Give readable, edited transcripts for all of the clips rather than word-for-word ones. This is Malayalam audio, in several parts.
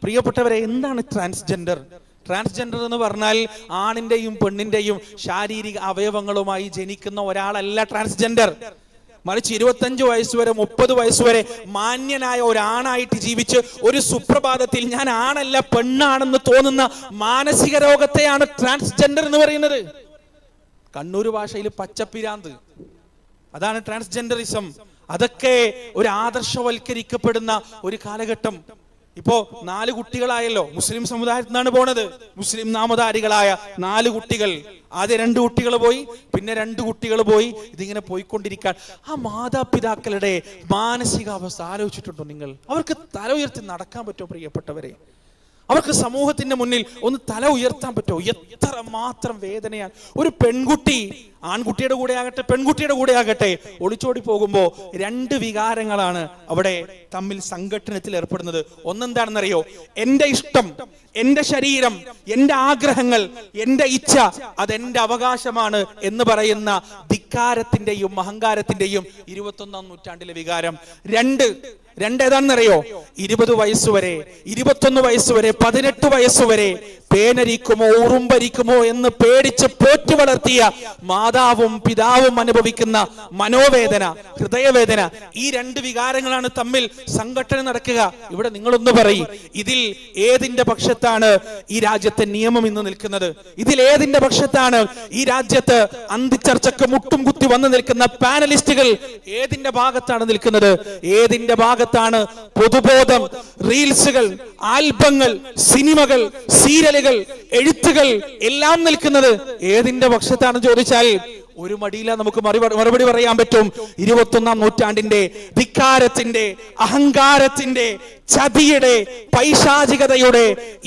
പ്രിയപ്പെട്ടവരെ, എന്താണ് ട്രാൻസ്ജെൻഡർ? ട്രാൻസ്ജെൻഡർ എന്ന് പറഞ്ഞാൽ ആണിന്റെയും പെണ്ണിന്റെയും ശാരീരിക അവയവങ്ങളുമായി ജനിക്കുന്ന ഒരാളല്ല ട്രാൻസ്ജെൻഡർ. മറിച്ച് 25 വയസ്സുവരെ 30 വയസ്സുവരെ മാന്യനായ ഒരാണായിട്ട് ജീവിച്ച് ഒരു സുപ്രഭാതത്തിൽ ഞാൻ ആണല്ല പെണ്ണാണെന്ന് തോന്നുന്ന മാനസിക രോഗത്തെയാണ് ട്രാൻസ്ജെൻഡർ എന്ന് പറയുന്നത്. കണ്ണൂർ ഭാഷയിൽ പച്ചപ്പിരാന്ത്, അതാണ് ട്രാൻസ്ജെൻഡറിസം. അതൊക്കെ ഒരു ആദർശവൽക്കരിക്കപ്പെടുന്ന ഒരു കാലഘട്ടം. ഇപ്പോ 4 കുട്ടികളായല്ലോ, മുസ്ലിം സമുദായത്തിൽ നിന്നാണ് പോണത്. മുസ്ലിം നാമധാരികളായ 4 കുട്ടികൾ, ആദ്യം 2 കുട്ടികൾ പോയി, പിന്നെ 2 കുട്ടികൾ പോയി. ഇതിങ്ങനെ പോയിക്കൊണ്ടിരിക്കാൻ ആ മാതാപിതാക്കളുടെ മാനസികാവസ്ഥ ആലോചിച്ചിട്ടുണ്ടോ നിങ്ങൾ? അവർക്ക് തല ഉയർത്തി നടക്കാൻ പറ്റുമോ പ്രിയപ്പെട്ടവരെ? അവർക്ക് സമൂഹത്തിന്റെ മുന്നിൽ ഒന്ന് തല ഉയർത്താൻ പറ്റുമോ? എത്ര മാത്രം വേദനയാണ്. ഒരു പെൺകുട്ടി ആൺകുട്ടിയുടെ കൂടെ ആകട്ടെ പെൺകുട്ടിയുടെ കൂടെ ആകട്ടെ ഒളിച്ചോടി പോകുമ്പോ 2 വികാരങ്ങളാണ് അവിടെ തമ്മിൽ സംഘട്ടനത്തിൽ ഏർപ്പെടുന്നത്. ഒന്നെന്താണെന്നറിയോ? എന്റെ ഇഷ്ടം, എന്റെ ശരീരം, എന്റെ ആഗ്രഹങ്ങൾ, എന്റെ ഇച്ഛ, അതെന്റെ അവകാശമാണ് എന്ന് പറയുന്ന ധിക്കാരത്തിന്റെയും അഹങ്കാരത്തിന്റെയും 21ാം നൂറ്റാണ്ടിലെ വികാരം. രണ്ട് ഏതാണെന്നറിയോ? 20 വയസ്സുവരെ, 21 വയസ്സുവരെ, 18 വയസ്സുവരെ പേനരിക്കുമോ ഉറുമ്പരിക്കുമോ എന്ന് പേടിച്ച് പോറ്റു വളർത്തിയ മാതാവും പിതാവും അനുഭവിക്കുന്ന മനോവേദന, ഹൃദയവേദന. ഈ 2 വികാരങ്ങളാണ് തമ്മിൽ സംഘട്ടനം നടക്കുക. ഇവിടെ നിങ്ങളൊന്ന് പറയും, ഇതിൽ ഏതിന്റെ പക്ഷത്താണ് ഈ രാജ്യത്തെ നിയമം ഇന്ന് നിൽക്കുന്നത്? ഇതിൽ ഏതിന്റെ പക്ഷത്താണ് ഈ രാജ്യത്ത് അന്തിച്ചർച്ചക്ക് മുട്ടും കുത്തി വന്നു നിൽക്കുന്ന പാനലിസ്റ്റുകൾ ഏതിന്റെ ഭാഗത്താണ് നിൽക്കുന്നത്? ഏതിന്റെ ഭാഗത്താണ് പൊതുബോധം, റീൽസുകൾ, ആൽബങ്ങൾ, സിനിമകൾ, സീരിയലുകൾ, എഴുത്തുകൾ എല്ലാം നിൽക്കുന്നത്? ഏതിന്റെ പക്ഷത്താണ് ചോദിച്ചാൽ ഒരു മടിയില്ല നമുക്ക് മറുപടി പറയാൻ പറ്റും. 21ാം നൂറ്റാണ്ടിന്റെ ധിക്കാരത്തിന്റെ, അഹങ്കാരത്തിന്റെ, ചതിയുടെ, പൈശാചികതയുടെ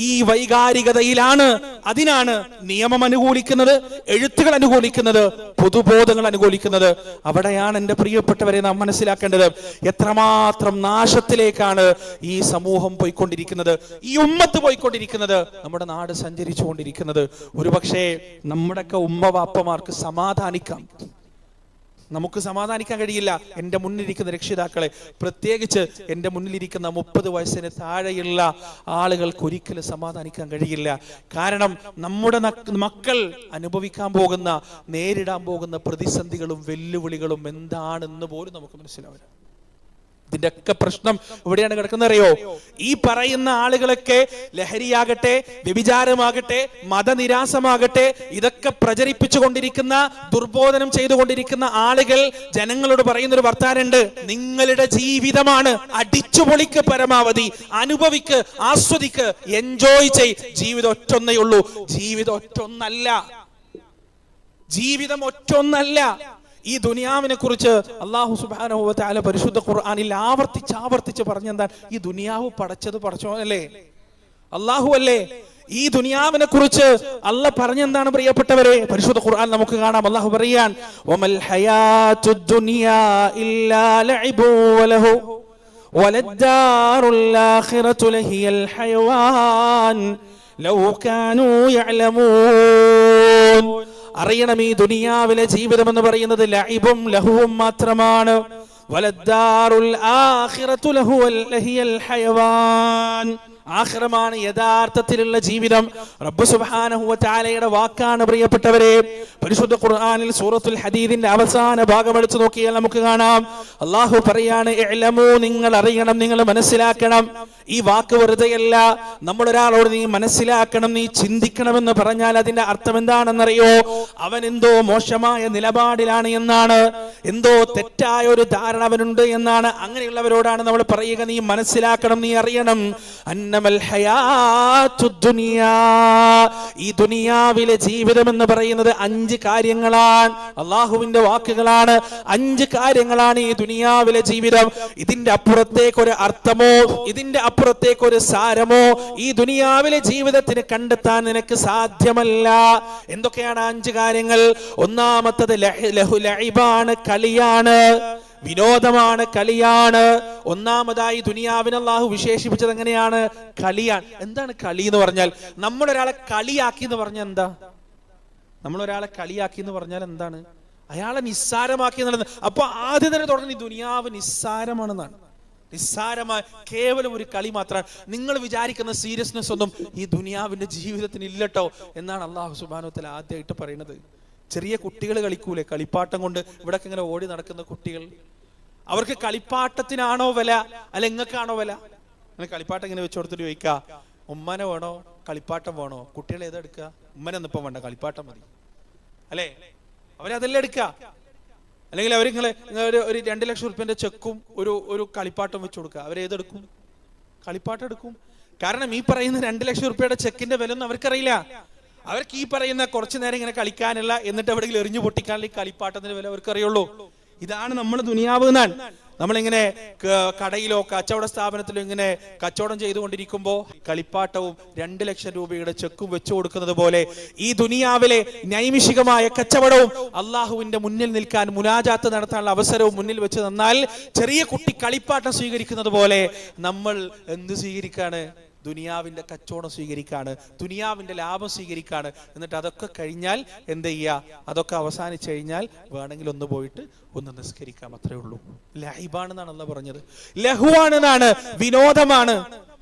ഈ വൈകാരികതയിലാണ്. അതിനാണ് നിയമം അനുകൂലിക്കുന്നത്, എഴുത്തുകൾ അനുകൂലിക്കുന്നത്, പൊതുബോധങ്ങൾ അനുകൂലിക്കുന്നത്. അവിടെയാണ് എൻ്റെ പ്രിയപ്പെട്ടവരെ നാം മനസ്സിലാക്കേണ്ടത് എത്രമാത്രം നാശത്തിലേക്കാണ് ഈ സമൂഹം പോയിക്കൊണ്ടിരിക്കുന്നത്, ഈ ഉമ്മത്ത് പോയിക്കൊണ്ടിരിക്കുന്നത്, നമ്മുടെ നാട് സഞ്ചരിച്ചു കൊണ്ടിരിക്കുന്നത്. ഒരുപക്ഷെ നമ്മുടെയൊക്കെ ഉമ്മ വാപ്പമാർക്ക് നമുക്ക് സമാധാനിക്കാൻ കഴിയില്ല. എൻ്റെ മുന്നിലിരിക്കുന്ന രക്ഷിതാക്കളെ, പ്രത്യേകിച്ച് എൻ്റെ മുന്നിലിരിക്കുന്ന 30 വയസ്സിന് താഴെയുള്ള ആളുകൾക്ക് ഒരിക്കലും സമാധാനിക്കാൻ കഴിയില്ല. കാരണം നമ്മുടെ മക്കൾ അനുഭവിക്കാൻ പോകുന്ന, നേരിടാൻ പോകുന്ന പ്രതിസന്ധികളും വെല്ലുവിളികളും എന്താണെന്ന് പോലും നമുക്ക് മനസ്സിലാവില്ല. ഇതിന്റെ ഒക്കെ പ്രശ്നം എവിടെയാണ് കിടക്കുന്നറിയോ? ഈ പറയുന്ന ആളുകളൊക്കെ ലഹരിയാകട്ടെ, വ്യഭിചാരമാകട്ടെ, മതനിരാസമാകട്ടെ, ഇതൊക്കെ പ്രചരിപ്പിച്ചു കൊണ്ടിരിക്കുന്ന, ദുർബോധനം ചെയ്തുകൊണ്ടിരിക്കുന്ന ആളുകൾ ജനങ്ങളോട് പറയുന്നൊരു വർത്താനുണ്ട്: നിങ്ങളുടെ ജീവിതമാണ്, അടിച്ചു പൊളിക്ക്, പരമാവധി അനുഭവിക്ക്, ആസ്വദിക്ക്, എൻജോയ് ചെയ്. ജീവിതം ഒറ്റൊന്നേ ഉള്ളൂ. ജീവിതം ഒറ്റൊന്നല്ല. ജീവിതം ഒറ്റൊന്നല്ല. ഈ ദുനിയാവിനെ കുറിച്ച് അല്ലാഹു സുബ്ഹാനഹു വ തആല പരിശുദ്ധ ഖുർആനിൽ ആവർത്തിച്ച് പറഞ്ഞെന്താണ്? ഈ ദുനിയാവ് പടച്ചത് പടച്ചോനല്ലേ, അല്ലാഹു അല്ലേ? ഈ ദുനിയാവിനെ കുറിച്ച് അല്ലാഹ് പറഞ്ഞെന്താണ് പ്രിയപ്പെട്ടവരെ? പരിശുദ്ധ ഖുർആൻ നമുക്ക് കാണാം. അല്ലാഹു പറയാൻ: വമൽ ഹയാത്തുദ് ദുനിയാ ഇല്ലാ ലഇബു വലഹു വലദ്ദാറുൽ ആഖിറതു ലഹിയൽ ഹയവാൻ ലൗ കാനൂ യഅലമൂൻ. അറിയണം, ഈ ദുനിയാവിലെ ജീവിതം എന്ന് പറയുന്നത് ലഇബും ലഹുവും മാത്രമാണ്. വലദ്ദാറുൽ ആഖിറതു ലഹിയൽ ഹയവാൻ. ആഖിറമാണ് യഥാർത്ഥത്തിലുള്ള ജീവിതം. റബ്ബ് സുബ്ഹാനഹു വ തആലയുടെ വാക്കാണ് പ്രിയപ്പെട്ടവരെ. പരിശുദ്ധ ഖുർആനിൽ സൂറത്തുൽ ഹദീദിന്റെ അവസാന ഭാഗം എടുത്തു നോക്കിയാൽ നമുക്ക് കാണാം, അല്ലാഹു പറയാണ്: ഇഅ്ലമൂ, നിങ്ങൾ അറിയണം, നിങ്ങൾ മനസ്സിലാക്കണം. ഈ വാക്ക് വെറുതെയല്ല. നമ്മൾ ഒരാളോട് നീ മനസ്സിലാക്കണം, നീ ചിന്തിക്കണമെന്ന് പറഞ്ഞാൽ അതിന്റെ അർത്ഥം എന്താണെന്നറിയോ? അവൻ എന്തോ മോശമായ നിലപാടിലാണ് എന്നാണ്, എന്തോ തെറ്റായ ഒരു ധാരണ അവനുണ്ട് എന്നാണ്. അങ്ങനെയുള്ളവരോടാണ് നമ്മൾ പറയുക, നീ മനസ്സിലാക്കണം, നീ അറിയണം. ഈ ദുനിയാവിലെ ജീവിതം എന്ന് പറയുന്നത് 5 കാര്യങ്ങളാണ്. അള്ളാഹുവിന്റെ വാക്കുകളാണ്. 5 കാര്യങ്ങളാണ് ഈ ദുനിയാവിലെ ജീവിതം. ഇതിന്റെ അപ്പുറത്തേക്ക് ഒരു അർത്ഥമോ, ഇതിന്റെ അപ്പുറത്തേക്ക് ഒരു സാരമോ ഈ ദുനിയാവിലെ ജീവിതത്തിന് കണ്ടെത്താൻ നിനക്ക് സാധ്യമല്ല. എന്തൊക്കെയാണ് 5 കാര്യങ്ങൾ? ഒന്നാമത്തത് ലഇബാണ്, കളിയാണ്, വിനോദമാണ്, കളിയാണ്. ഒന്നാമതായി ദുനിയാവിനെ അല്ലാഹു വിശേഷിപ്പിച്ചത് എങ്ങനെയാണ്? കളിയാണ്. എന്താണ് കളി എന്ന് പറഞ്ഞാൽ? നമ്മളൊരാളെ കളിയാക്കി എന്ന് പറഞ്ഞാൽ എന്താ? നമ്മളൊരാളെ കളിയാക്കി എന്ന് പറഞ്ഞാൽ എന്താണ്? അയാളെ നിസ്സാരമാക്കി എന്നുള്ളത്. അപ്പൊ ആദ്യം തന്നെ തുടങ്ങി ദുനിയാവ് നിസ്സാരമാണെന്നാണ്. നിസ്സാരമായ കേവലം ഒരു കളി മാത്രമാണ്. നിങ്ങൾ വിചാരിക്കുന്ന സീരിയസ്നെസ് ഒന്നും ഈ ദുനിയാവിന്റെ ജീവിതത്തിന് ഇല്ലട്ടോ എന്നാണ് അള്ളാഹു സുബ്ഹാനഹു വ തആല ആദ്യമായിട്ട് പറയുന്നത്. ചെറിയ കുട്ടികൾ കളിക്കൂലേ കളിപ്പാട്ടം കൊണ്ട്, ഇവിടെ ഇങ്ങനെ ഓടി നടക്കുന്ന കുട്ടികൾ, അവർക്ക് കളിപ്പാട്ടത്തിനാണോ വില അല്ല ഇങ്ങക്കാണോ വില? അങ്ങനെ കളിപ്പാട്ടം ഇങ്ങനെ വെച്ചു കൊടുത്തിട്ട് ചോദിക്കുക, ഉമ്മനെ വേണോ കളിപ്പാട്ടം വേണോ? കുട്ടികൾ ഏതാ എടുക്കുക? ഉമ്മനൊന്നും ഇപ്പം വേണ്ട, കളിപ്പാട്ടം മതി അല്ലേ? അവരതെല്ലാം എടുക്കുക. അല്ലെങ്കിൽ അവരിങ്ങളെ ഒരു 2 ലക്ഷം റുപ്യന്റെ ചെക്കും ഒരു കളിപ്പാട്ടം വെച്ചു കൊടുക്കുക, അവരേതെടുക്കും? കളിപ്പാട്ടം എടുക്കും. കാരണം ഈ പറയുന്ന 2 ലക്ഷം റുപ്യയുടെ ചെക്കിന്റെ വില ഒന്നും അവർക്കറിയില്ല. അവർക്ക് ഈ പറയുന്ന കുറച്ചു നേരം ഇങ്ങനെ കളിക്കാനുള്ള, എന്നിട്ട് എവിടെയെങ്കിലും എറിഞ്ഞു പൊട്ടിക്കാനുള്ള ഈ കളിപ്പാട്ടത്തിന്റെ വില അവർക്ക് അറിയുള്ളൂ. ഇതാണ് നമ്മൾ ദുനിയാവ് എന്നാണ്. നമ്മളിങ്ങനെ കടയിലോ കച്ചവട സ്ഥാപനത്തിലോ ഇങ്ങനെ കച്ചവടം ചെയ്തുകൊണ്ടിരിക്കുമ്പോൾ കളിപ്പാട്ടവും 2 ലക്ഷം രൂപയുടെ ചെക്കും വെച്ചു കൊടുക്കുന്നത് പോലെ ഈ ദുനിയാവിലെ നൈമിഷികമായ കച്ചവടവും അള്ളാഹുവിന്റെ മുന്നിൽ നിൽക്കാൻ മുനാജാത്ത് നടത്താനുള്ള അവസരവും മുന്നിൽ വെച്ച് തന്നാൽ, ചെറിയ കുട്ടി കളിപ്പാട്ടം സ്വീകരിക്കുന്നത് പോലെ നമ്മൾ എന്ത് സ്വീകരിക്കാണ്? ദുനിയാവിന്റെ കച്ചവടം സ്വീകരിക്കാണ്, ദുനിയാവിന്റെ ലാഭം സ്വീകരിക്കാണ്. എന്നിട്ട് അതൊക്കെ കഴിഞ്ഞാൽ എന്ത് ചെയ്യുക? അതൊക്കെ അവസാനിച്ചു കഴിഞ്ഞാൽ വേണമെങ്കിൽ ഒന്ന് പോയിട്ട് ഒന്ന് നിസ്കരിക്കാം, അത്രേ ഉള്ളൂ. ലഹീബാണെന്നാണ് അള്ളാഹ് പറഞ്ഞത്, ലഹുവാണെന്നാണ്, വിനോദമാണ്.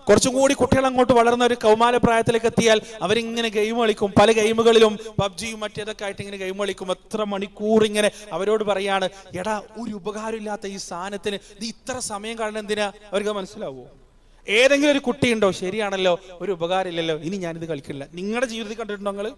കുറച്ചും കൂടി കുട്ടികൾ അങ്ങോട്ട് വളർന്ന ഒരു കൗമാര പ്രായത്തിലേക്ക് എത്തിയാൽ അവരിങ്ങനെ ഗെയിം കളിക്കും. പല ഗെയിമുകളിലും പബ്ജിയും മറ്റേതൊക്കെ ആയിട്ട് ഇങ്ങനെ ഗെയിം കളിക്കും. എത്ര മണിക്കൂർ ഇങ്ങനെ അവരോട് പറയാണ്, എടാ ഒരു ഉപകാരം ഇല്ലാത്ത ഈ സാധനത്തിന് നീ ഇത്ര സമയം കാണുന്നത് എന്തിനാ? അവർക്ക് മനസ്സിലാവോ? ഏതെങ്കിലും ഒരു കുട്ടിയുണ്ടോ ശരിയാണല്ലോ ഒരു ഉപകാരം ഇല്ലല്ലോ ഇനി ഞാനിത് കളിക്കില്ല? നിങ്ങളുടെ ജീവിതത്തിൽ കണ്ടിട്ടുണ്ടോ നിങ്ങൾ?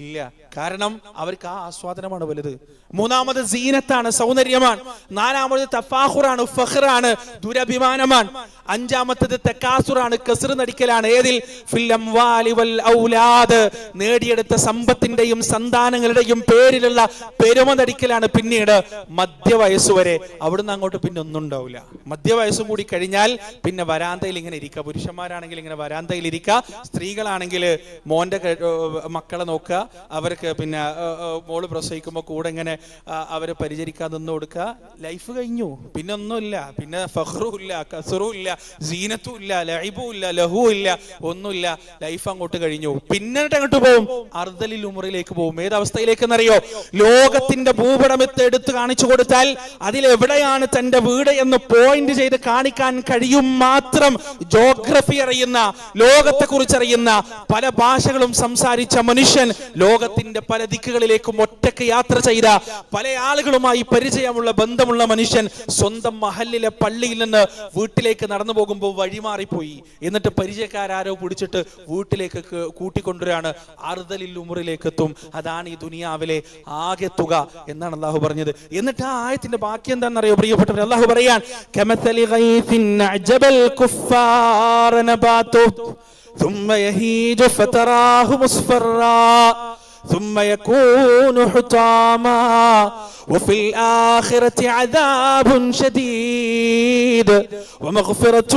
ഇല്ല. കാരണം അവർക്ക് ആ ആസ്വാദനമാണ് വലുത്. മൂന്നാമത് സീനത്താണ്, സൗന്ദര്യമാണ്. നാലാമത് തഫാഖുറാണ്, ഫഖ്റാണ്, ദുരഭിമാനമാണ്. അഞ്ചാമത്തത് തകാസുറാണ്, കസ്ർ നടിക്കലാണ്. ഏതിൽ? ഫിൽ അംവാലി വൽ ഔലാദ്, നേടിയെടുത്ത സമ്പത്തിന്റെയും സന്താനങ്ങളുടെയും പേരിലുള്ള പെരുമ നടിക്കലാണ്. പിന്നീട് മധ്യവയസ്സ് വരെ, അവിടുന്ന് അങ്ങോട്ട് പിന്നെ ഒന്നും ഉണ്ടാവില്ല. മധ്യവയസ്സും കൂടി കഴിഞ്ഞാൽ പിന്നെ വരാന്തയിൽ ഇങ്ങനെ ഇരിക്കുക. പുരുഷന്മാരാണെങ്കിൽ ഇങ്ങനെ വരാന്തയിൽ ഇരിക്കുക, സ്ത്രീകളാണെങ്കിൽ മോന്റെ മക്കളെ നോക്കുക, അവർക്ക് പിന്നെ മോള് പ്രസവിക്കുമ്പോൾ കൂടെ ഇങ്ങനെ അവരെ പരിചരിക്കാൻ നിന്ന് കൊടുക്കുക. ലൈഫ് കഴിഞ്ഞു, പിന്നെ ഒന്നുമില്ല. പിന്നെ ഫഖ്റും ഇല്ല, കസ്റും ഇല്ല, സീനത്തും ഇല്ല, ലൈബും ഇല്ല, ലഹുവും ഇല്ല, ഒന്നുമില്ല. ലൈഫ് അങ്ങോട്ട് കഴിഞ്ഞു. പിന്നീട് അങ്ങോട്ട് പോകും, അർദലിൽ ഉമറിലേക്ക് പോകും. ഏതവസ്ഥയിലേക്ക് എന്നറിയോ? ലോകത്തിന്റെ ഭൂപടമത്തെ എടുത്ത് കാണിച്ചു കൊടുത്താൽ അതിലെവിടെയാണ് തന്റെ വീട് എന്ന് പോയിന്റ് ചെയ്ത് കാണിക്കാൻ കഴിയും മാത്രം ജോഗ്രഫി അറിയുന്ന, ലോകത്തെ കുറിച്ച് അറിയുന്ന, പല ഭാഷകളും സംസാരിച്ച മനുഷ്യൻ, ലോകത്തിന്റെ പല ദിക്കുകളിലേക്കും ഒറ്റയ്ക്ക് യാത്ര ചെയ്ത, പല ആളുകളുമായി പരിചയമുള്ള, ബന്ധമുള്ള മനുഷ്യൻ സ്വന്തം മഹല്ലിലെ പള്ളിയിൽ നിന്ന് വീട്ടിലേക്ക് നടന്നു പോകുമ്പോൾ വഴിമാറിപ്പോയി. എന്നിട്ട് പരിചയക്കാരോ പിടിച്ചിട്ട് വീട്ടിലേക്ക് കൂട്ടിക്കൊണ്ടുവരാണ്, അർദലിൽ ഉമറിലേക്ക് എത്തും. അതാണ് ഈ ദുനിയാവിലെ ആകെ തുക എന്നാണ് അള്ളാഹു പറഞ്ഞത്. എന്നിട്ട് ആ ആയത്തിന്റെ ബാക്കി എന്താണെന്നറിയോ പ്രിയപ്പെട്ടവർ? അള്ളാഹു പറയാൻ, കമസലി ഗൈസിൻ അജബൽ കുഫാർ നബാതുഹു ثم يهيج فتراه مصفرا ثم يكون حطاما وفي الآخرة عذاب شديد ومغفرة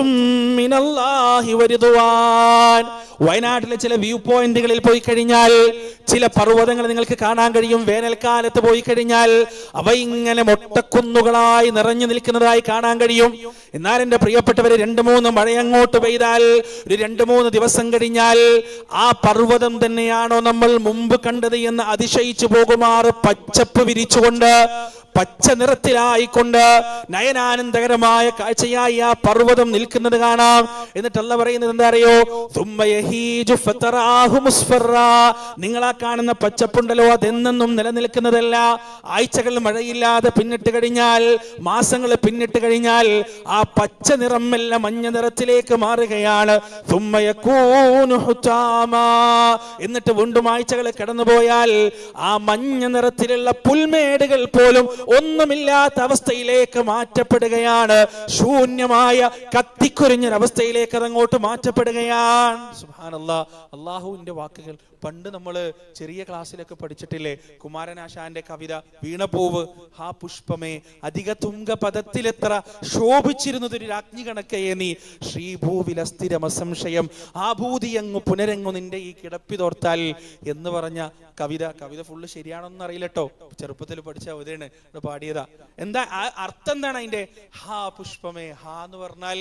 من الله ورضوان. വയനാട്ടിലെ ചില വ്യൂ പോയിന്റുകളിൽ പോയി കഴിഞ്ഞാൽ ചില പർവ്വതങ്ങൾ നിങ്ങൾക്ക് കാണാൻ കഴിയും. വേനൽക്കാലത്ത് പോയി കഴിഞ്ഞാൽ അവ ഇങ്ങനെ മൊട്ടക്കുന്നുകളായി നിറഞ്ഞു നിൽക്കുന്നതായി കാണാൻ കഴിയും. എന്നാൽ എന്റെ പ്രിയപ്പെട്ടവരെ, 2-3 മഴയങ്ങോട്ട് പെയ്താൽ ഒരു 2-3 ദിവസം കഴിഞ്ഞാൽ ആ പർവ്വതം തന്നെയാണോ നമ്മൾ മുമ്പ് കണ്ടത് എന്ന് അതിശയിച്ചു പോകുമാറ് പച്ചപ്പ് വിരിച്ചുകൊണ്ട്, പച്ച നിറത്തിലായിക്കൊണ്ട് നയനാനന്ദകരമായ കാഴ്ചയായി ആ പർവ്വതം നിൽക്കുന്നത് കാണാം. എന്നിട്ട് അല്ലാഹു പറയുന്നത് എന്താ അറിയോ? നിങ്ങൾ ആ കാണുന്ന പച്ചപ്പുണ്ടല്ലോ, അതെന്നും നിലനിൽക്കുന്നതല്ല. ആഴ്ചകൾ മഴയില്ലാതെ പിന്നിട്ട് കഴിഞ്ഞാൽ, മാസങ്ങൾ പിന്നിട്ട് കഴിഞ്ഞാൽ ആ പച്ച നിറം എല്ലാം മഞ്ഞ നിറത്തിലേക്ക് മാറുകയാണ്. എന്നിട്ട് വീണ്ടും ആഴ്ചകൾ കടന്നുപോയാൽ ആ മഞ്ഞ നിറത്തിലുള്ള പുൽമേടുകൾ പോലും ഒന്നുമില്ലാത്ത അവസ്ഥയിലേക്ക് മാറ്റപ്പെടുകയാണ്. ശൂന്യമായ കത്തിക്കുരിഞ്ഞൊരവസ്ഥയിലേക്ക് അതങ്ങോട്ട് മാറ്റപ്പെടുകയാണ്. സുബ്ഹാനല്ലാഹ്, അള്ളാഹുവിന്റെ വാക്കുകൾ. പണ്ട് നമ്മൾ ചെറിയ ക്ലാസ്സിലൊക്കെ പഠിച്ചിട്ടില്ലേ? കുമാരനാശാന്റെ കവിത വീണപൂവ് ഹാ പുഷ്പമേ അധിക തുങ്ക പദത്തിലെത്ര ശോഭിച്ചിരുന്നതൊരു രാജ്ഞി കണക്കയെ നീ ശ്രീഭൂവിലസ്ഥിരമസംശയം ആഭൂതിയങ്ങു പുനരങ്ങു നിന്റെ ഈ കിടപ്പിതോർത്താൽ എന്ന് പറഞ്ഞ കവിത ഫുള്ള് ശരിയാണോന്ന് അറിയില്ലട്ടോ, ചെറുപ്പത്തിൽ പഠിച്ച കവിതയാണ്. പാടിയതാ. എന്താ അർത്ഥം? എന്താണ് അതിന്റെ? ഹാ പുഷ്പമേ. ഹാ എന്ന് പറഞ്ഞാൽ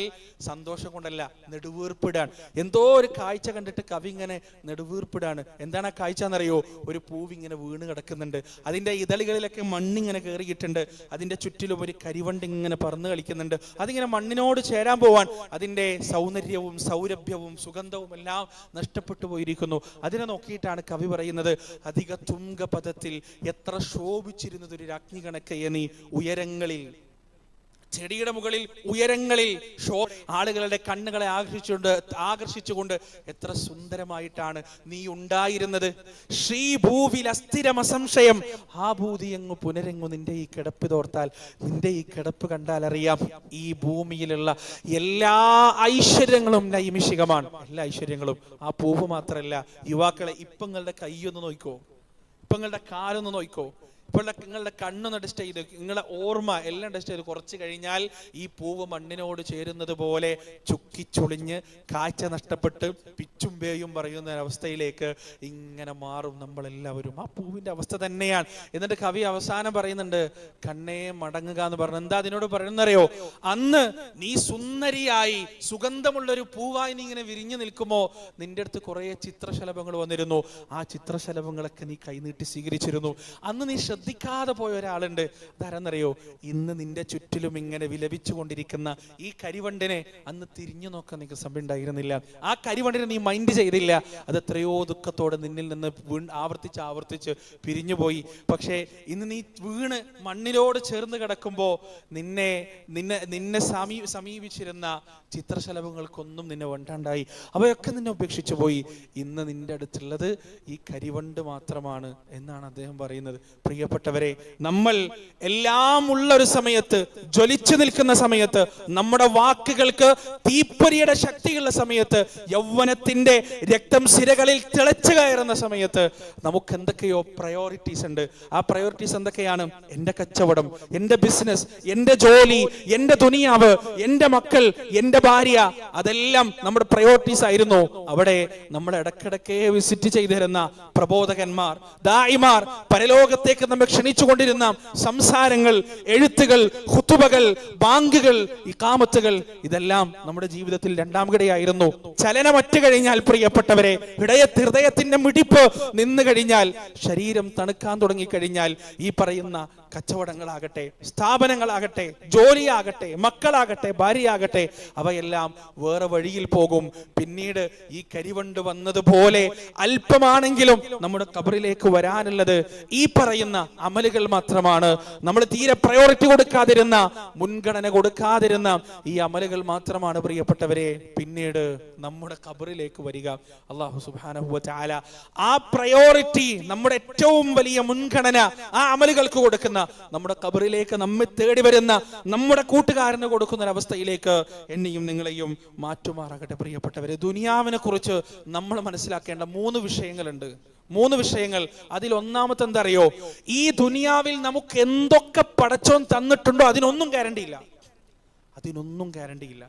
സന്തോഷം കൊണ്ടല്ല, നെടുവീർപ്പിടാണ്. എന്തോ ഒരു കാഴ്ച കണ്ടിട്ട് കവി ഇങ്ങനെ നെടുവീർപ്പിടാണ്. എന്താണ് ആ കാഴ്ച എന്നറിയോ? ഒരു പൂവിങ്ങനെ വീണ് കിടക്കുന്നുണ്ട്, അതിന്റെ ഇതളുകളിലൊക്കെ മണ്ണിങ്ങനെ കയറിയിട്ടുണ്ട്, അതിന്റെ ചുറ്റിലും ഒരു കരിവണ്ട് ഇങ്ങനെ പറന്ന് കളിക്കുന്നുണ്ട്. അതിങ്ങനെ മണ്ണിനോട് ചേരാൻ പോവാൻ അതിന്റെ സൗന്ദര്യവും സൗരഭ്യവും സുഗന്ധവും എല്ലാം നഷ്ടപ്പെട്ടു പോയിരിക്കുന്നു. അതിനെ നോക്കിയിട്ടാണ് കവി പറയുന്നത്, അധിക തുംഗപഥത്തിൽ എത്ര ശോഭിച്ചിരുന്നത് ഒരു രാജ്ഞി കണക്കയെ നീ ഉയരങ്ങളിൽ, ചെടിയുടെ മുകളിൽ ഉയരങ്ങളിൽ ആളുകളുടെ കണ്ണുകളെ ആകർഷിച്ചുകൊണ്ട് എത്ര സുന്ദരമായിട്ടാണ് നീ ഉണ്ടായിരുന്നത്. ശ്രീഭൂവിൽ അസ്ഥിരമസംശയം ആ ഭൂതിയങ്ങു പുനരെങ്ങു നിന്റെ ഈ കിടപ്പ് തോർത്താൽ, നിന്റെ ഈ കിടപ്പ് കണ്ടാൽ അറിയാം ഈ ഭൂമിയിലുള്ള എല്ലാ ഐശ്വര്യങ്ങളും നൈമിഷികമാണ്. എല്ലാ ഐശ്വര്യങ്ങളും. ആ പൂവ് മാത്രമല്ല. യുവാക്കളെ, ഇപ്പങ്ങളുടെ കൈയൊന്ന് നോക്കോ, ഇപ്പങ്ങളുടെ കാലൊന്ന് നോക്കോ, ഇപ്പോൾ നിങ്ങളുടെ കണ്ണൊന്ന് ടെസ്റ്റ് ചെയ്ത്, നിങ്ങളുടെ ഓർമ്മ എല്ലാം ടെസ്റ്റ് ചെയ്ത്, കുറച്ച് കഴിഞ്ഞാൽ ഈ പൂവ് മണ്ണിനോട് ചേരുന്നത് പോലെ ചുക്കിച്ചുളിഞ്ഞ് കാഴ്ച നഷ്ടപ്പെട്ട് പിച്ചും പേയും പറയുന്ന അവസ്ഥയിലേക്ക് ഇങ്ങനെ മാറും നമ്മളെല്ലാവരും. ആ പൂവിന്റെ അവസ്ഥ തന്നെയാണ്. എന്നിട്ട് കവി അവസാനം പറയുന്നുണ്ട്, കണ്ണേ മടങ്ങുക എന്ന് പറഞ്ഞു. എന്താ അതിനോട് പറയുന്നറിയോ? അന്ന് നീ സുന്ദരിയായി സുഗന്ധമുള്ളൊരു പൂവായി നീ ഇങ്ങനെ വിരിഞ്ഞു നിൽക്കുമോ, നിന്റെ അടുത്ത് കുറെ ചിത്രശലഭങ്ങൾ വന്നിരുന്നു. ആ ചിത്രശലഭങ്ങളൊക്കെ നീ കൈനീട്ടി സ്വീകരിച്ചിരുന്നു. അന്ന് നീ ശ്രദ്ധിക്കാതെ പോയ ഒരാളുണ്ട്. അതാരെന്നറിയോ? ഇന്ന് നിന്റെ ചുറ്റിലും ഇങ്ങനെ വിലപിച്ചു കൊണ്ടിരിക്കുന്ന ഈ കരിവണ്ടിനെ അന്ന് തിരിഞ്ഞു നോക്കാൻ നിനക്ക് സമയം ഉണ്ടായിരുന്നില്ല. ആ കരിവണ്ടിനെ നീ മൈൻഡ് ചെയ്തില്ല. അത് എത്രയോ ദുഃഖത്തോടെ നിന്നിൽ നിന്ന് ആവർത്തിച്ച് പിരിഞ്ഞുപോയി. പക്ഷേ ഇന്ന് നീ വീണ് മണ്ണിനോട് ചേർന്ന് കിടക്കുമ്പോ നിന്നെ സമീപിച്ചിരുന്ന ചിത്രശലഭങ്ങൾക്കൊന്നും നിന്നെ വേണ്ടാണ്ടായി. അവയൊക്കെ നിന്നെ ഉപേക്ഷിച്ചു പോയി. ഇന്ന് നിന്റെ അടുത്തുള്ളത് ഈ കരിവണ്ട് മാത്രമാണ് എന്നാണ് അദ്ദേഹം പറയുന്നത്. പ്രിയപ്പെട്ടവരെ, നമ്മൾ എല്ലാം ഉള്ള ഒരു സമയത്ത്, ജ്വലിച്ചു നിൽക്കുന്ന സമയത്ത്, നമ്മുടെ വാക്കുകൾക്ക് തീപ്പൊരിയുടെ ശക്തിയുള്ള സമയത്ത്, യൗവനത്തിന്റെ രക്തം സിരകളിൽ തിളച്ചു കയറുന്ന സമയത്ത് നമുക്ക് എന്തൊക്കെയോ പ്രയോറിറ്റീസ് ഉണ്ട്. ആ പ്രയോറിറ്റീസ് എന്തൊക്കെയാണ്? എന്റെ കച്ചവടം, എന്റെ ബിസിനസ്, എന്റെ ജോലി, എന്റെ ദുനിയാവ്, എന്റെ മക്കൾ, എന്റെ ഭാര്യ, അതെല്ലാം നമ്മുടെ പ്രയോറിറ്റീസ് ആയിരുന്നു. അവിടെ നമ്മൾ ഇടക്കിടക്കെ വിസിറ്റ് ചെയ്തിരുന്ന പ്രബോധകന്മാർ, ദായിമാർ, പരലോകത്തേക്ക് നമ്മെ ക്ഷണിച്ചുകൊണ്ടിരുന്ന സംസാരങ്ങൾ, എഴുത്തുകൾ, ഖുതുബകൾ, ബാങ്കുകൾ, ഇഖാമത്തുകൾ, ഇതെല്ലാം നമ്മുടെ ജീവിതത്തിൽ രണ്ടാം കിടയായിരുന്നു. ചലനമറ്റ് കഴിഞ്ഞാൽ, പ്രിയപ്പെട്ടവരെ, ഹൃദയത്തിന്റെ മിടിപ്പ് നിന്ന് കഴിഞ്ഞാൽ, ശരീരം തണുക്കാൻ തുടങ്ങിക്കഴിഞ്ഞാൽ, ഈ പറയുന്ന കച്ചവടങ്ങളാകട്ടെ, സ്ഥാപനങ്ങളാകട്ടെ, ജോലിയാകട്ടെ, മക്കളാകട്ടെ, ഭാര്യയാകട്ടെ, അവയെല്ലാം വേറെ വഴിയിൽ പോകും. പിന്നീട് ഈ കരിവണ്ട് വന്നതുപോലെ അല്പമാണെങ്കിലും നമ്മുടെ ഖബറിലേക്ക് വരാനുള്ളത് ഈ പറയുന്ന അമലുകൾ മാത്രമാണ്. നമ്മൾ തീരെ പ്രയോറിറ്റി കൊടുക്കാതിരുന്ന, മുൻഗണന കൊടുക്കാതിരുന്ന ഈ അമലുകൾ മാത്രമാണ് പ്രിയപ്പെട്ടവരെ പിന്നീട് നമ്മുടെ ഖബറിലേക്ക് വരിക. അല്ലാഹു സുബ്ഹാനഹു വ തആല ആ പ്രയോറിറ്റി, നമ്മുടെ ഏറ്റവും വലിയ മുൻഗണന ആ അമലുകൾക്ക് കൊടുക്കുന്ന, നമ്മുടെ ഖബറിലേക്ക് നമ്മെ തേടി വരുന്ന നമ്മുടെ കൂട്ടുകാരന് കൊടുക്കുന്ന ഒരവസ്ഥയിലേക്ക് എന്നെയും നിങ്ങളെയും മാറ്റുമാറാകട്ടെ. പ്രിയപ്പെട്ടവരെ, ദുനിയാവിനെ കുറിച്ച് നമ്മൾ മനസ്സിലാക്കേണ്ട 3 വിഷയങ്ങളുണ്ട്. 3 വിഷയങ്ങൾ. അതിൽ ഒന്നാമത്തെ എന്താ അറിയോ? ഈ ദുനിയാവിൽ നമുക്ക് എന്തൊക്കെ പടച്ചോൻ തന്നിട്ടുണ്ടോ അതിനൊന്നും ഗ്യാരണ്ടിയില്ല. അതിനൊന്നും ഗ്യാരണ്ടിയില്ല.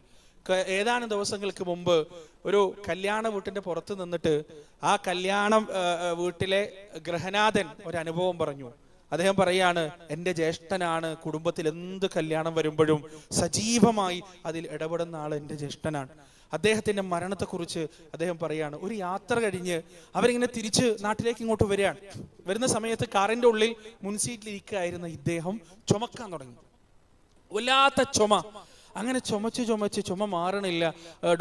ഏതാനും ദിവസങ്ങൾക്ക് മുമ്പ് ഒരു കല്യാണ വീട്ടിന്റെ പുറത്ത് നിന്നിട്ട് ആ കല്യാണ വീട്ടിലെ ഗൃഹനാഥൻ ഒരു അനുഭവം പറഞ്ഞു. അദ്ദേഹം പറയാണ്, എൻ്റെ ജ്യേഷ്ഠനാണ്, കുടുംബത്തിൽ എന്ത് കല്യാണം വരുമ്പോഴും സജീവമായി അതിൽ ഇടപെടുന്ന ആൾ എൻ്റെ ജ്യേഷ്ഠനാണ്. അദ്ദേഹത്തിന്റെ മരണത്തെക്കുറിച്ച് അദ്ദേഹം പറയാണ്, ഒരു യാത്ര കഴിഞ്ഞ് അവരിങ്ങനെ തിരിച്ച് നാട്ടിലേക്ക് ഇങ്ങോട്ട് വരികയാണ്. വരുന്ന സമയത്ത് കാറിന്റെ ഉള്ളിൽ മുൻസീറ്റിലിരിക്കുകയായിരുന്ന ഇദ്ദേഹം ചുമക്കാൻ തുടങ്ങി. വല്ലാത്ത ചുമ. അങ്ങനെ ചുമ മാറണില്ല.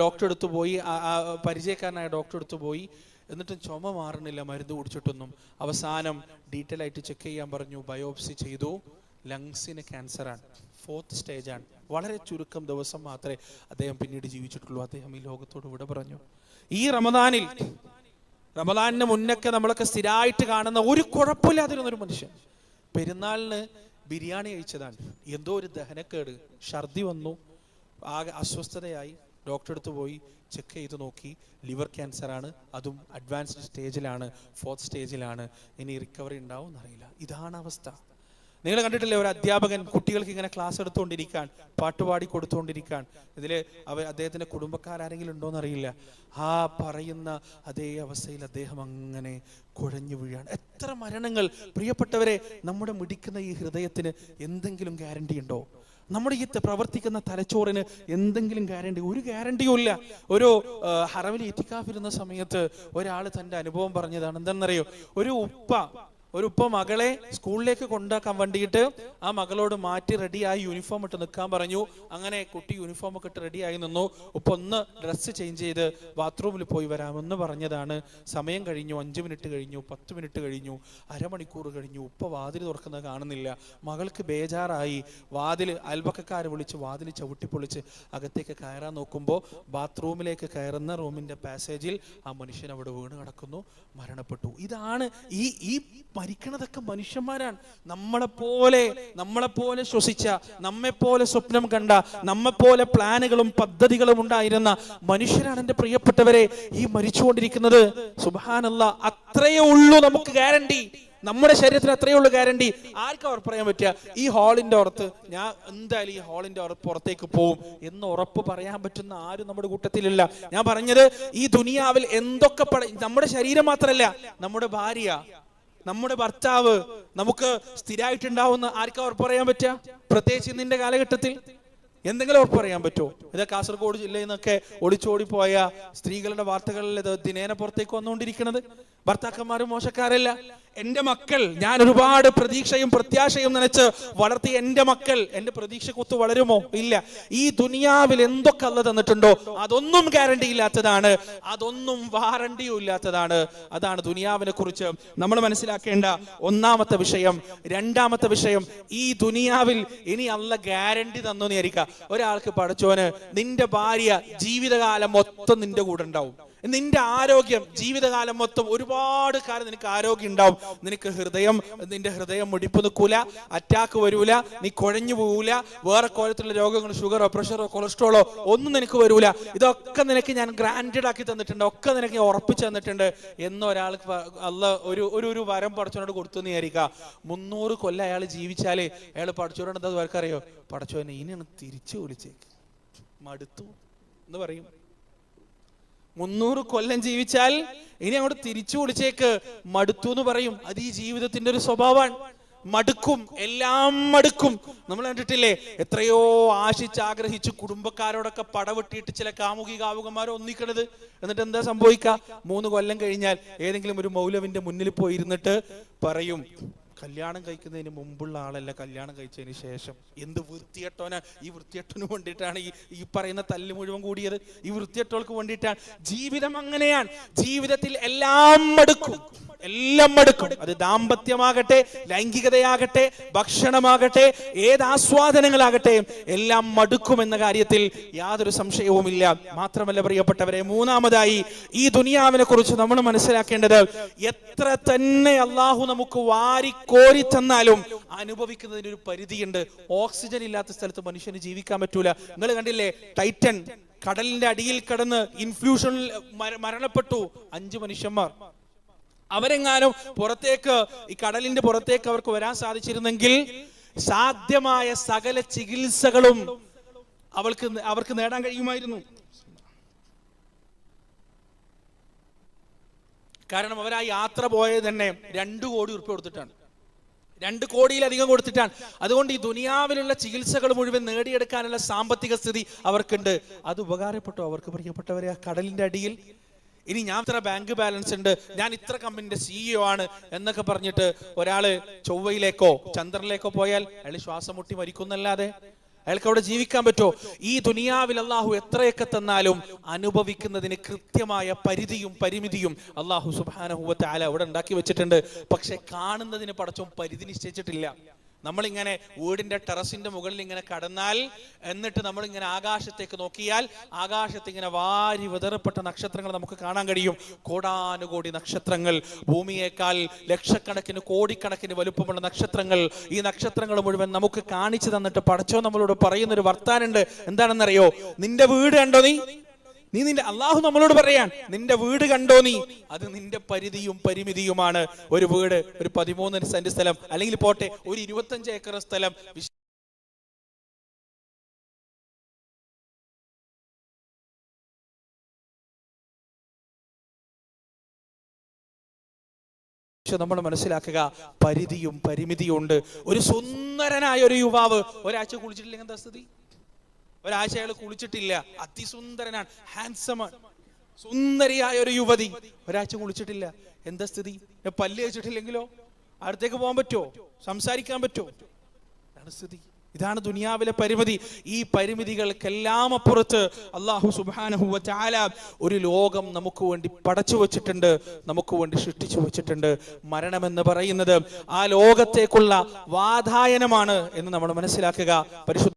ഡോക്ടറെ അടുത്ത് പോയി, പരിചയക്കാരനായ ഡോക്ടറെ അടുത്ത് പോയി. എന്നിട്ടും ചുമ മാറണില്ല, മരുന്ന് കുടിച്ചിട്ടൊന്നും. അവസാനം ഡീറ്റെയിൽ ആയിട്ട് ചെക്ക് ചെയ്യാൻ പറഞ്ഞു. ബയോപ്സി ചെയ്തു. ലങ്സിന് ക്യാൻസറാണ്, 4th സ്റ്റേജാണ്. വളരെ ചുരുക്കം ദിവസം മാത്രമേ അദ്ദേഹം പിന്നീട് ജീവിച്ചിട്ടുള്ളൂ. അദ്ദേഹം ഈ ലോകത്തോട് വിട പറഞ്ഞു. ഈ റമദാനിന് മുന്നൊക്കെ നമ്മളൊക്കെ സ്ഥിരമായിട്ട് കാണുന്ന, ഒരു കുഴപ്പമില്ലാതിരുന്നൊരു മനുഷ്യൻ, പെരുന്നാളിന് ബിരിയാണി കഴിച്ചതാണ്. എന്തോ ഒരു ദഹനക്കേട്, ഛർദി വന്നു, ആകെ അസ്വസ്ഥതയായി. ഡോക്ടറെ അടുത്ത് പോയി ചെക്ക് ചെയ്ത് നോക്കി, ലിവർ ക്യാൻസറാണ്, അതും അഡ്വാൻസ്ഡ് സ്റ്റേജിലാണ്, 4th സ്റ്റേജിലാണ്. ഇനി റിക്കവറി ഉണ്ടാവും എന്നറിയില്ല. ഇതാണ് അവസ്ഥ. നിങ്ങൾ കണ്ടിട്ടില്ലേ, ഒരു അധ്യാപകൻ കുട്ടികൾക്ക് ഇങ്ങനെ ക്ലാസ് എടുത്തുകൊണ്ടിരിക്കാൻ, പാട്ടുപാടി കൊടുത്തുകൊണ്ടിരിക്കാൻ, ഇതിൽ അദ്ദേഹത്തിന്റെ കുടുംബക്കാരെങ്കിലും ഉണ്ടോന്ന് അറിയില്ല. ആ പറയുന്ന അതേ അവസ്ഥയിൽ അദ്ദേഹം അങ്ങനെ കുഴഞ്ഞു വീഴാണ്. എത്ര മരണങ്ങൾ പ്രിയപ്പെട്ടവരെ! നമ്മുടെ മിടിക്കുന്ന ഈ ഹൃദയത്തിന് എന്തെങ്കിലും ഗ്യാരണ്ടി ഉണ്ടോ? നമ്മുടെ ഈ പ്രവർത്തിക്കുന്ന തലച്ചോറിന് എന്തെങ്കിലും ഗ്യാരണ്ടി? ഒരു ഗ്യാരണ്ടിയും ഇല്ല. ഒരു ഹറമിൽ ഇത്തിക്കാഫിരുന്ന സമയത്ത് ഒരാൾ തൻ്റെ അനുഭവം പറഞ്ഞതാണ്. എന്താണെന്നറിയോ? ഒരു ഉപ്പ മകളെ സ്കൂളിലേക്ക് കൊണ്ടാക്കാൻ വേണ്ടിയിട്ട് ആ മകളോട് മാറ്റി റെഡിയായി യൂണിഫോം ഇട്ട് നിൽക്കാൻ പറഞ്ഞു. അങ്ങനെ കുട്ടി യൂണിഫോം ഒക്കെ ഇട്ട് റെഡിയായി നിന്നു. ഉപ്പ ഒന്ന് ഡ്രസ്സ് ചേഞ്ച് ചെയ്ത് ബാത്റൂമിൽ പോയി വരാമെന്ന് പറഞ്ഞതാണ്. സമയം കഴിഞ്ഞു, 5 മിനിറ്റ് കഴിഞ്ഞു, 10 മിനിറ്റ് കഴിഞ്ഞു, അരമണിക്കൂർ കഴിഞ്ഞു. ഉപ്പ വാതിൽ തുറക്കുന്നത് കാണുന്നില്ല. മകൾക്ക് ബേജാറായി. അയൽപക്കക്കാരെ വിളിച്ച് വാതിൽ ചവിട്ടിപ്പൊളിച്ച് അകത്തേക്ക് കയറാൻ നോക്കുമ്പോൾ ബാത്റൂമിലേക്ക് കയറുന്ന റൂമിന്റെ പാസേജിൽ ആ മനുഷ്യൻ അവിടെ വീണ് കിടക്കുന്നു, മരണപ്പെട്ടു. ഇതാണ് ഈ മരിക്കണതൊക്കെ മനുഷ്യന്മാരാണ്. നമ്മളെപ്പോലെ ശ്വസിച്ച, നമ്മെപ്പോലെ സ്വപ്നം കണ്ട, നമ്മെപ്പോലെ പ്ലാനുകളും പദ്ധതികളും ഉണ്ടായിരുന്ന മനുഷ്യരാണ് എൻ്റെ പ്രിയപ്പെട്ടവരെ ഈ മരിച്ചുകൊണ്ടിരിക്കുന്നത്. സുബ്ഹാനല്ലാഹ്, അത്രയേ ഉള്ളൂ നമുക്ക് ഗ്യാരണ്ടി. നമ്മുടെ ശരീരത്തിന് അത്രയേ ഉള്ളൂ ഗ്യാരണ്ടി. ആർക്കും അവർ പറയാൻ പറ്റുക ഈ ഹാളിന്റെ പുറത്ത് ഞാൻ എന്തായാലും ഈ ഹാളിന്റെ പുറത്തേക്ക് പോവും എന്ന് ഉറപ്പ് പറയാൻ പറ്റുന്ന ആരും നമ്മുടെ കൂട്ടത്തിലില്ല. ഞാൻ പറഞ്ഞത്, ഈ ദുനിയാവിൽ എന്തൊക്കെ നമ്മുടെ ശരീരം മാത്രമല്ല, നമ്മുടെ ഭാര്യ, നമ്മുടെ ഭർത്താവ് നമുക്ക് സ്ഥിരമായിട്ടുണ്ടാവുന്ന ആർക്കും ഉറപ്പ് പറയാൻ പറ്റുക? പ്രത്യേകിച്ച് ഇന്നിന്റെ കാലഘട്ടത്തിൽ എന്തെങ്കിലും ഉറപ്പ് പറയാൻ പറ്റുമോ? ഇത് കാസർഗോഡ് ജില്ലയിൽ നിന്നൊക്കെ ഒളിച്ചോടിപ്പോയ സ്ത്രീകളുടെ വാർത്തകളിൽ ഇത് ദിനേന പുറത്തേക്ക് വന്നുകൊണ്ടിരിക്കുന്നത്. ഭർത്താക്കന്മാരും മോശക്കാരല്ല. എൻ്റെ മക്കൾ, ഞാൻ ഒരുപാട് പ്രതീക്ഷയും പ്രത്യാശയും നനച്ച് വളർത്തിയ എൻ്റെ മക്കൾ എൻ്റെ പ്രതീക്ഷക്കൊത്ത് വളരുമോ? ഇല്ല. ഈ ദുനിയാവിൽ എന്തൊക്കെ അല്ല തന്നിട്ടുണ്ടോ അതൊന്നും ഗ്യാരണ്ടി ഇല്ലാത്തതാണ്, അതൊന്നും വാറണ്ടിയും ഇല്ലാത്തതാണ്. അതാണ് ദുനിയാവിനെ കുറിച്ച് നമ്മൾ മനസ്സിലാക്കേണ്ട ഒന്നാമത്തെ വിഷയം. രണ്ടാമത്തെ വിഷയം, ഈ ദുനിയാവിൽ ഇനി അല്ല ഗ്യാരണ്ടി തന്നു വിചാരിക്കുക. ഒരാൾക്ക് പടച്ചോന് നിന്റെ ഭാര്യ ജീവിതകാലം മൊത്തം നിന്റെ കൂടെ ഉണ്ടാവും, നിന്റെ ആരോഗ്യം ജീവിതകാലം മൊത്തം ഒരുപാട് കാലം നിനക്ക് ആരോഗ്യം ഉണ്ടാവും, നിന്റെ ഹൃദയം മുടിപ്പ് നിൽക്കൂല, അറ്റാക്ക് വരൂല, നീ കുഴഞ്ഞു പോകൂല, വേറെ കോലത്തിലുള്ള രോഗങ്ങൾ, ഷുഗറോ പ്രഷറോ കൊളസ്ട്രോളോ ഒന്നും നിനക്ക് വരൂല. ഇതൊക്കെ നിനക്ക് ഞാൻ ഗ്രാൻഡഡ് ആക്കി തന്നിട്ടുണ്ട്, ഒക്കെ നിനക്ക് ഞാൻ ഉറപ്പിച്ചു തന്നിട്ടുണ്ട് എന്നൊരാൾക്ക് ഒരു വരം പടച്ചോനോട് കൊടുത്തു എന്ന് വിചാരിക്കുക. 300 കൊല്ലം അയാൾ ജീവിച്ചാലേ അയാൾ പടച്ചോനോട് എന്താ അവർക്കറിയോ? പടച്ചോനെ ഇനിയാണ് തിരിച്ചു വിളിച്ചേക്ക്, മടുത്തു എന്ന് പറയും. 300 കൊല്ലം ജീവിച്ചാൽ ഇനി അങ്ങോട്ട് തിരിച്ചു വിളിച്ചേക്ക്, മടുത്തു എന്ന് പറയും. അത് ഈ ജീവിതത്തിന്റെ ഒരു സ്വഭാവമാണ്. മടുക്കും, എല്ലാം മടുക്കും. നമ്മൾ കണ്ടിട്ടില്ലേ, എത്രയോ ആശിച്ചാഗ്രഹിച്ച് കുടുംബക്കാരോടൊക്കെ പടവെട്ടിയിട്ട് ചില കാമുകികാവുകന്മാരോ ഒന്നിക്കണത്. എന്നിട്ട് എന്താ സംഭവിക്കുക? 3 കൊല്ലം കഴിഞ്ഞാൽ ഏതെങ്കിലും ഒരു മൗലവിന്റെ മുന്നിൽ പോയി ഇരുന്നിട്ട് പറയും, കല്യാണം കഴിക്കുന്നതിന് മുമ്പുള്ള ആളല്ല കല്യാണം കഴിച്ചതിന് ശേഷം. എന്ത് വൃത്തികെട്ടോനാ! ഈ വൃത്തികെട്ടന് വേണ്ടിയിട്ടാണ് ഈ പറയുന്ന തല്ല് മുഴുവൻ കൂടിയത്. ഈ വൃത്തികെട്ടോൾക്ക് വേണ്ടിയിട്ടാണ്. ജീവിതം അങ്ങനെയാണ്. ജീവിതത്തിൽ എല്ലാം മടുക്കും, എല്ലാം മടുക്കും. അത് ദാമ്പത്യമാകട്ടെ, ലൈംഗികതയാകട്ടെ, ഭക്ഷണമാകട്ടെ, ഏത് ആസ്വാദനങ്ങളാകട്ടെ, എല്ലാം മടുക്കുമെന്ന കാര്യത്തിൽ യാതൊരു സംശയവുമില്ല. മാത്രമല്ല പ്രിയപ്പെട്ടവരെ, മൂന്നാമതായി ഈ ദുനിയാവിനെ കുറിച്ച് നമ്മൾ മനസ്സിലാക്കേണ്ടത്, എത്ര തന്നെ അള്ളാഹു നമുക്ക് വാരിക്കോരി തന്നാലും അനുഭവിക്കുന്നതിന് ഒരു പരിധിയുണ്ട്. ഓക്സിജൻ ഇല്ലാത്ത സ്ഥലത്ത് മനുഷ്യന് ജീവിക്കാൻ പറ്റൂല. നിങ്ങൾ കണ്ടില്ലേ, ടൈറ്റൻ കടലിന്റെ അടിയിൽ കിടന്ന് ഇൻഫ്യൂഷനിൽ മരണപ്പെട്ടു 5 മനുഷ്യന്മാർ. അവരെങ്ങാനും പുറത്തേക്ക്, ഈ കടലിന്റെ പുറത്തേക്ക് അവർക്ക് വരാൻ സാധിച്ചിരുന്നെങ്കിൽ സാധ്യമായ സകല ചികിത്സകളും അവർക്ക് നേടാൻ കഴിയുമായിരുന്നു. കാരണം അവർ ആ യാത്ര പോയത് തന്നെ 2 കോടി ഉറുപ്പിക കൊടുത്തിട്ടാണ്, 2 കോടിയിലധികം കൊടുത്തിട്ടാണ്. അതുകൊണ്ട് ഈ ദുനിയാവിലുള്ള ചികിത്സകൾ മുഴുവൻ നേടിയെടുക്കാനുള്ള സാമ്പത്തിക സ്ഥിതി അവർക്കുണ്ട്. അത് ഉപകാരപ്പെട്ടു അവർക്ക് പ്രിയപ്പെട്ടവരെ. ആ കടലിന്റെ അടിയിൽ ഇനി ഞാൻ ഇത്ര ബാങ്ക് ബാലൻസ് ഉണ്ട്, ഞാൻ ഇത്ര കമ്പനിന്റെ CEO ആണ് എന്നൊക്കെ പറഞ്ഞിട്ട് ഒരാള് ചൊവ്വയിലേക്കോ ചന്ദ്രനിലേക്കോ പോയാൽ അയാൾ ശ്വാസം മുട്ടി മരിക്കുന്നല്ലാതെ അയാൾക്ക് അവിടെ ജീവിക്കാൻ പറ്റുമോ? ഈ ദുനിയാവിൽ അള്ളാഹു എത്രയൊക്കെ തന്നാലും അനുഭവിക്കുന്നതിന് കൃത്യമായ പരിധിയും പരിമിതിയും അള്ളാഹു സുബ്ഹാനഹു വ തആല അവിടെ ഉണ്ടാക്കി വെച്ചിട്ടുണ്ട്. പക്ഷെ കാണുന്നതിന് പടച്ചോൻ പരിധി നിശ്ചയിച്ചിട്ടില്ല. നമ്മളിങ്ങനെ വീടിന്റെ ടെറസിന്റെ മുകളിൽ ഇങ്ങനെ കടന്നാൽ, എന്നിട്ട് നമ്മളിങ്ങനെ ആകാശത്തേക്ക് നോക്കിയാൽ ആകാശത്ത് ഇങ്ങനെ വാരി വിതറപ്പെട്ട നക്ഷത്രങ്ങൾ നമുക്ക് കാണാൻ കഴിയും. കോടാനുകോടി നക്ഷത്രങ്ങൾ, ഭൂമിയേക്കാൾ ലക്ഷക്കണക്കിന് കോടിക്കണക്കിന് വലുപ്പമുള്ള നക്ഷത്രങ്ങൾ. ഈ നക്ഷത്രങ്ങൾ മുഴുവൻ നമുക്ക് കാണിച്ചു തന്നിട്ട് പടച്ചോൻ നമ്മളോട് പറയുന്നൊരു വർത്താനുണ്ട്. എന്താണെന്നറിയോ? നിന്റെ വീട് കണ്ടോ? നീ നിന്റെ അള്ളാഹു നമ്മളോട് പറയാൻ, നിന്റെ വീട് കണ്ടോ നീ, അത് നിന്റെ പരിധിയും പരിമിതിയുമാണ്. ഒരു വീട്, ഒരു 13 സെന്റ് സ്ഥലം, അല്ലെങ്കിൽ പോട്ടെ ഒരു 25 ഏക്കർ സ്ഥലം, നമ്മൾ മനസ്സിലാക്കുക, പരിധിയും പരിമിതിയും ഉണ്ട്. ഒരു സുന്ദരനായ ഒരു യുവാവ് ഒരാഴ്ച കുളിച്ചിട്ടില്ലെങ്കിൽ എന്താ സ്ഥിതി? ഒരാഴ്ച അയാൾ കുളിച്ചിട്ടില്ല, അതിസുന്ദരനാണ്, ഹാൻസമാണ്, സുന്ദരിയായ ഒരു യുവതി ഒരാഴ്ച കുളിച്ചിട്ടില്ല, എന്താ സ്ഥിതി? പല്ല് കഴിച്ചിട്ടില്ലെങ്കിലോ? അടുത്തേക്ക് പോകാൻ പറ്റുമോ? സംസാരിക്കാൻ പറ്റുമോ? ഇതാണ് സ്ഥിതി. ഇതാണ് ദുനിയാവിലെ പരിമിതി. ഈ പരിമിതികൾക്കെല്ലാം അപ്പുറത്ത് അല്ലാഹു സുബ്ഹാനഹു വ തആല ഒരു ലോകം നമുക്ക് വേണ്ടി പടച്ചു വച്ചിട്ടുണ്ട്, നമുക്ക് വേണ്ടി സൃഷ്ടിച്ചു വച്ചിട്ടുണ്ട്. മരണമെന്ന് പറയുന്നത് ആ ലോകത്തേക്കുള്ള വാതായനമാണ് എന്ന് നമ്മൾ മനസ്സിലാക്കുക. പരിശുദ്ധ